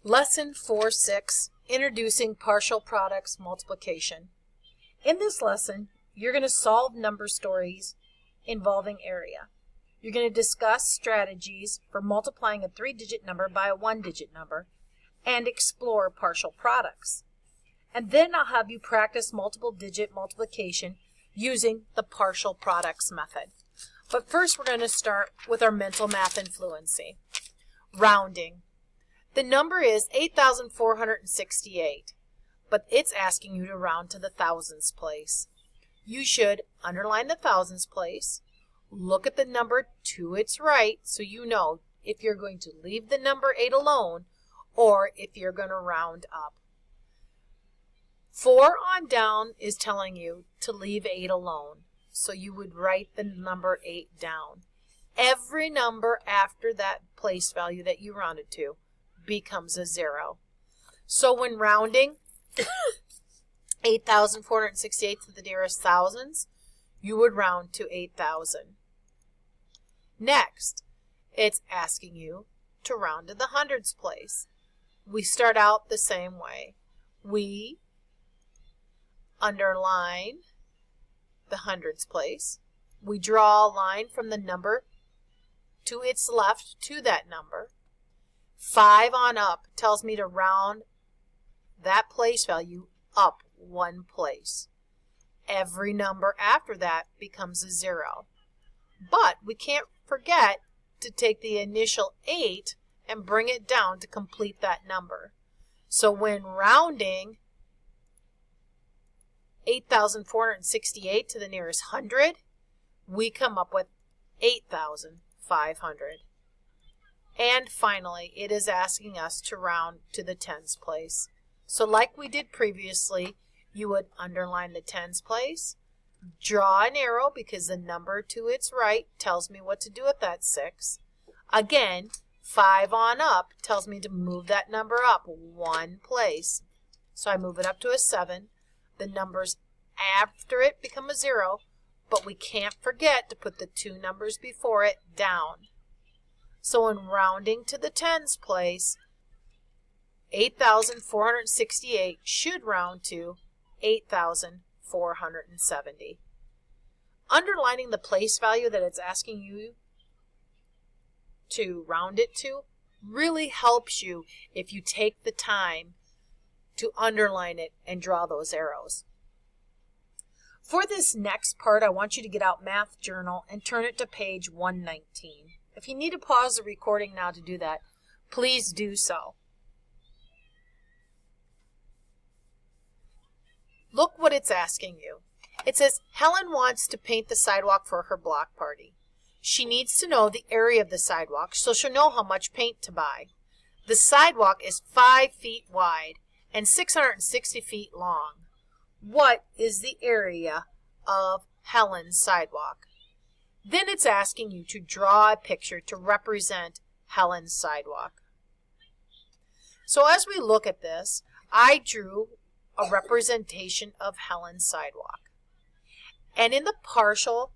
Lesson 4-6, Introducing Partial Products Multiplication. In this lesson, you're going to solve number stories involving area. You're going to discuss strategies for multiplying a 3-digit number by a 1-digit number and explore partial products. And then I'll have you practice multiple-digit multiplication using the partial products method. But first, we're going to start with our mental math and fluency. Rounding. The number is 8,468, but it's asking you to round to the thousands place. You should underline the thousands place, look at the number to its right so you know if you're going to leave the number 8 alone or if you're going to round up. 4 on down is telling you to leave 8 alone, so you would write the number 8 down. Every number after that place value that you rounded to becomes a 0. So when rounding 8,468 to the nearest thousands, you would round to 8,000. Next, it's asking you to round to the hundreds place. We start out the same way. We underline the hundreds place. We draw a line from the number to its left to that number. 5 on up tells me to round that place value up 1 place. Every number after that becomes a 0. But we can't forget to take the initial 8 and bring it down to complete that number. So when rounding 8,468 to the nearest 100, we come up with 8,500. And finally, it is asking us to round to the tens place. So like we did previously, you would underline the tens place, draw an arrow because the number to its right tells me what to do with that 6. Again, 5 on up tells me to move that number up 1 place. So I move it up to a 7. The numbers after it become a 0, but we can't forget to put the 2 numbers before it down. So in rounding to the tens place, 8,468 should round to 8,470. Underlining the place value that it's asking you to round it to really helps you if you take the time to underline it and draw those arrows. For this next part, I want you to get out Math Journal and turn it to page 119. If you need to pause the recording now to do that, please do so. Look what it's asking you. It says, Helen wants to paint the sidewalk for her block party. She needs to know the area of the sidewalk so she'll know how much paint to buy. The sidewalk is 5 feet wide and 660 feet long. What is the area of Helen's sidewalk? Then it's asking you to draw a picture to represent Helen's sidewalk. So as we look at this, I drew a representation of Helen's sidewalk. And in the partial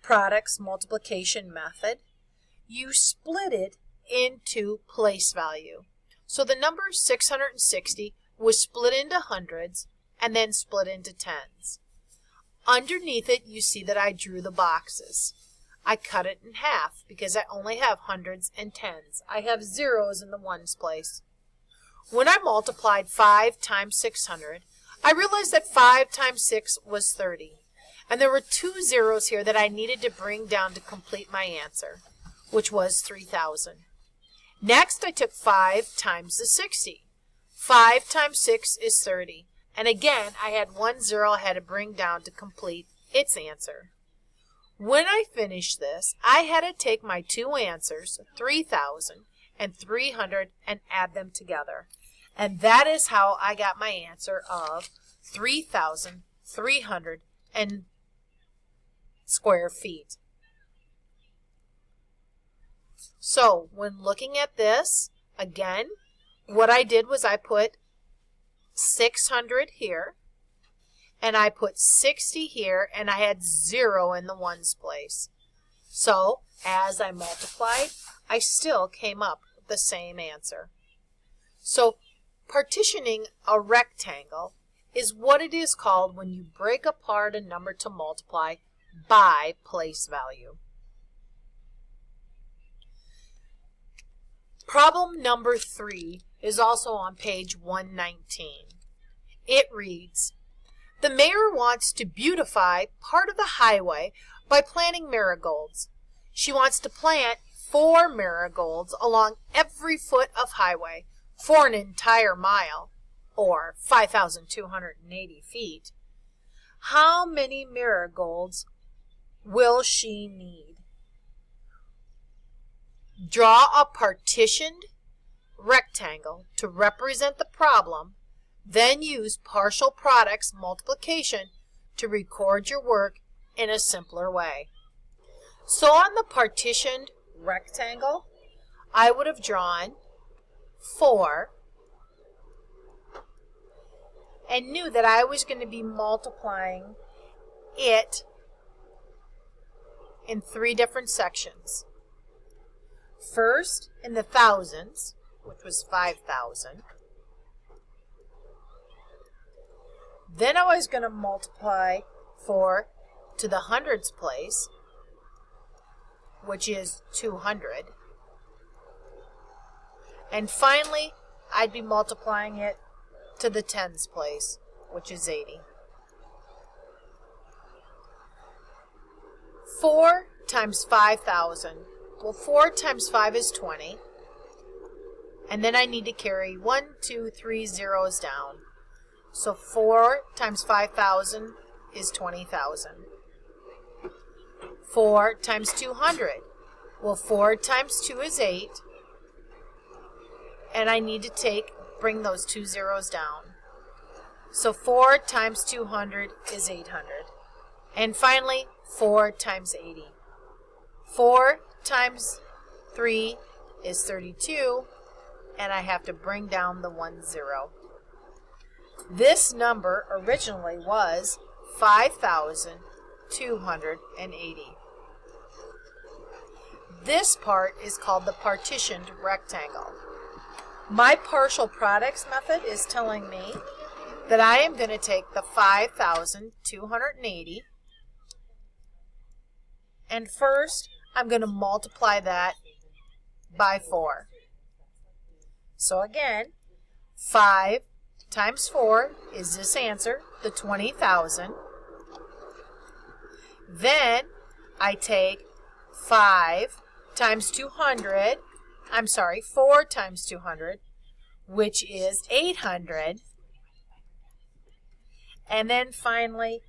products multiplication method, you split it into place value. So the number 660 was split into hundreds and then split into tens. Underneath it, you see that I drew the boxes. I cut it in half because I only have hundreds and tens. I have zeros in the ones place. When I multiplied 5 times 600, I realized that 5 times 6 was 30. And there were 2 zeros here that I needed to bring down to complete my answer, which was 3,000. Next, I took 5 times the 60. 5 times 6 is 30. And again, I had 1 zero I had to bring down to complete its answer. When I finished this, I had to take my 2 answers, 3,000 and 300, and add them together. And that is how I got my answer of 3,300 square feet. So when looking at this, again, what I did was I put 600 here, and I put 60 here, and I had 0 in the ones place. So as I multiplied, I still came up with the same answer. So partitioning a rectangle is what it is called when you break apart a number to multiply by place value. Problem number 3 is also on page 119. It reads, the mayor wants to beautify part of the highway by planting marigolds. She wants to plant 4 marigolds along every foot of highway for an entire mile, or 5,280 feet. How many marigolds will she need? Draw a partitioned rectangle to represent the problem, then use partial products multiplication to record your work in a simpler way. So on the partitioned rectangle, I would have drawn 4 and knew that I was going to be multiplying it in 3 different sections. First, in the thousands, which was 5,000. Then I was going to multiply 4 to the hundreds place, which is 200. And finally, I'd be multiplying it to the tens place, which is 80. 4 times 5,000. Well, 4 times 5 is 20. And then I need to carry 1, 2, 3 zeros down. So 4 times 5,000 is 20,000. 4 times 200. Well, 4 times 2 is 8. And I need to bring those 2 zeros down. So 4 times 200 is 800. And finally, 4 times 80. 4 times 3 is 32. And I have to bring down the 1 0. This number originally was 5,280. This part is called the partitioned rectangle. My partial products method is telling me that I am going to take the 5,280 and first I'm going to multiply that by 4. So again, 5 times 4 is this answer, the 20,000. Then I take 4 times 200, which is 800. And then finally,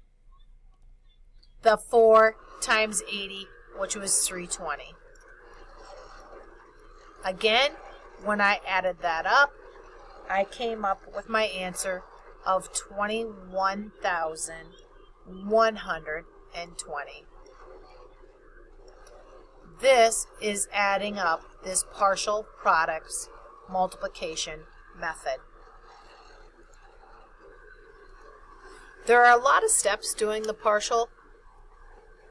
the 4 times 80, which was 320. Again, when I added that up, I came up with my answer of 21,120. This is adding up this partial products multiplication method. There are a lot of steps doing the partial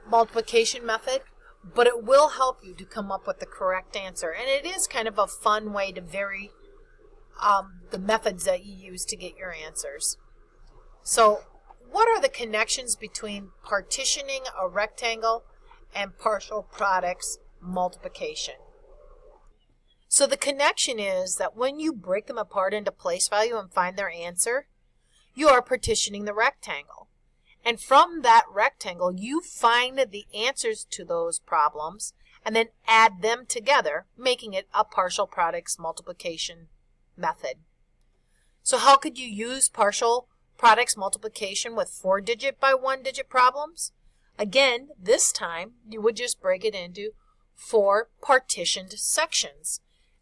multiplication method, but it will help you to come up with the correct answer. And it is kind of a fun way to vary the methods that you use to get your answers. So, what are the connections between partitioning a rectangle and partial products multiplication? So the connection is that when you break them apart into place value and find their answer, you are partitioning the rectangle. And from that rectangle, you find the answers to those problems and then add them together, making it a partial products multiplication method. So how could you use partial products multiplication with 4-digit by 1-digit problems? Again, this time you would just break it into 4 partitioned sections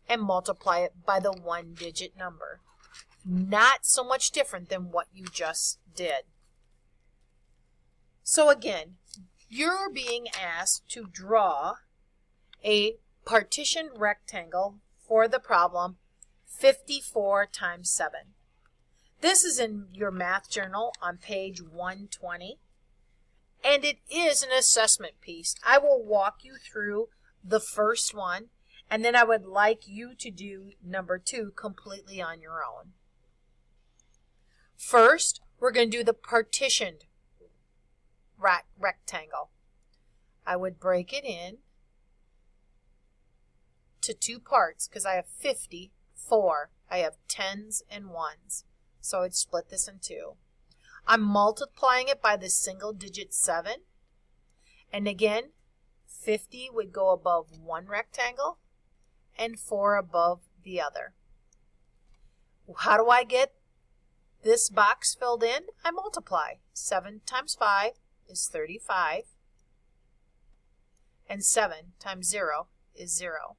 and multiply it by the 1-digit number. Not so much different than what you just did. So again, you're being asked to draw a partitioned rectangle for the problem 54 times 7. This is in your math journal on page 120, and it is an assessment piece. I will walk you through the first one, And then I would like you to do number 2 completely on your own. First, we're going to do the partitioned rectangle. I would break it in to 2 parts because I have 54. I have 10s and 1s. So I'd split this in 2. I'm multiplying it by the single digit 7. And again, 50 would go above one rectangle and 4 above the other. How do I get this box filled in? I multiply. 7 times 5 is 35. And 7 times 0 is 0.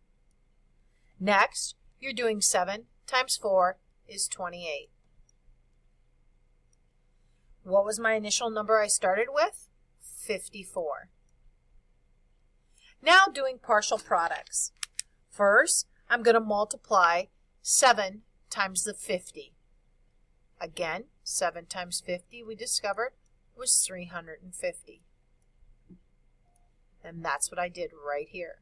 Next, you're doing 7 times 4 is 28. What was my initial number I started with? 54. Now doing partial products. First, I'm going to multiply 7 times the 50. Again, 7 times 50 we discovered was 350. And that's what I did right here.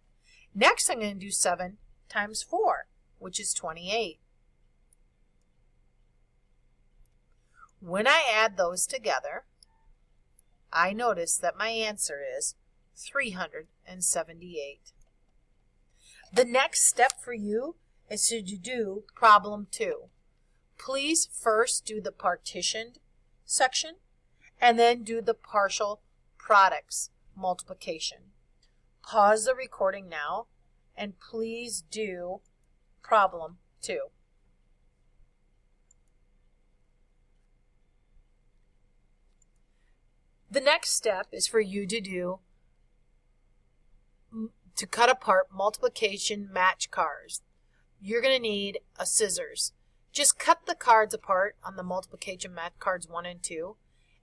Next, I'm going to do 7 times 4, which is 28. When I add those together, I notice that my answer is 378. The next step for you is to do problem 2. Please first do the partitioned section and then do the partial products multiplication. Pause the recording now and please do problem 2. The next step is for you to cut apart multiplication match cards. You're going to need a scissors. Just cut the cards apart on the multiplication match cards 1 and 2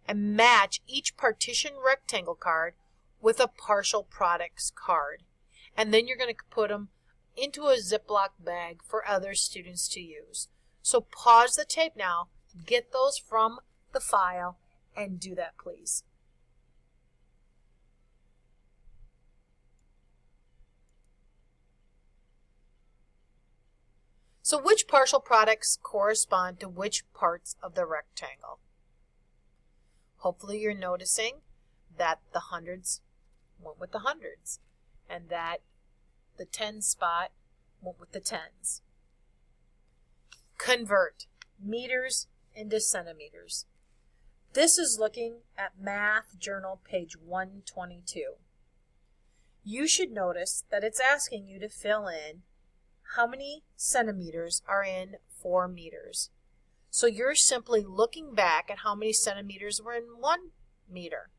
and match each partition rectangle card with a partial products card. And then you're going to put them into a Ziploc bag for other students to use. So pause the tape now, get those from the file, and do that please. So which partial products correspond to which parts of the rectangle? Hopefully you're noticing that the hundreds went with the hundreds and that the 10 spot went with the tens. Convert meters into centimeters. This is looking at Math Journal page 122. You should notice that it's asking you to fill in how many centimeters are in 4 meters. So you're simply looking back at how many centimeters were in 1 meter.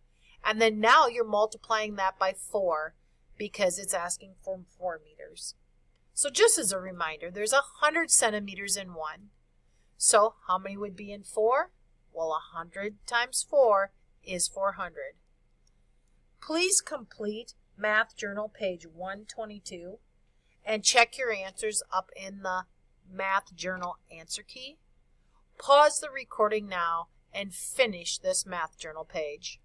And then now you're multiplying that by 4 because it's asking for 4 meters. So just as a reminder, there's 100 centimeters in 1. So how many would be in 4? Well, 100 times 4 is 400. Please complete Math Journal page 122 and check your answers up in the Math Journal answer key. Pause the recording now and finish this Math Journal page.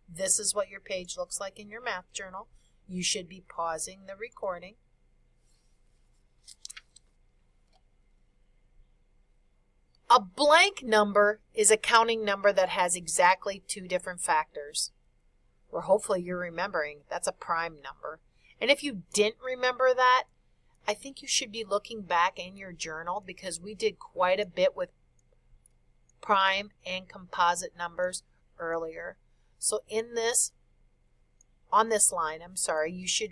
This is what your page looks like in your Math Journal. You should be pausing the recording. A blank number is a counting number that has exactly 2 different factors. Or hopefully you're remembering that's a prime number. And if you didn't remember that, I think you should be looking back in your journal because we did quite a bit with prime and composite numbers earlier. So on this line, you should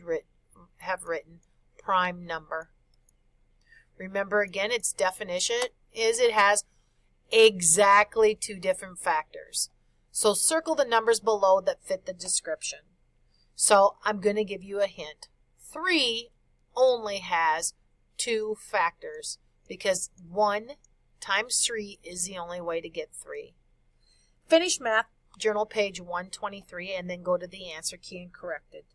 have written prime number. Remember again, its definition is it has exactly 2 different factors. So circle the numbers below that fit the description. So I'm going to give you a hint. 3 only has 2 factors because 1 times 3 is the only way to get 3. Finish Math Journal page 123 and then go to the answer key and correct it.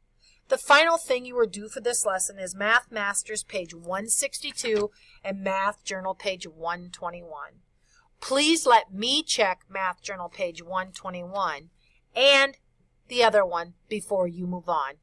The final thing you are due for this lesson is Math Masters page 162 and Math Journal page 121. Please let me check Math Journal page 121 and the other one before you move on.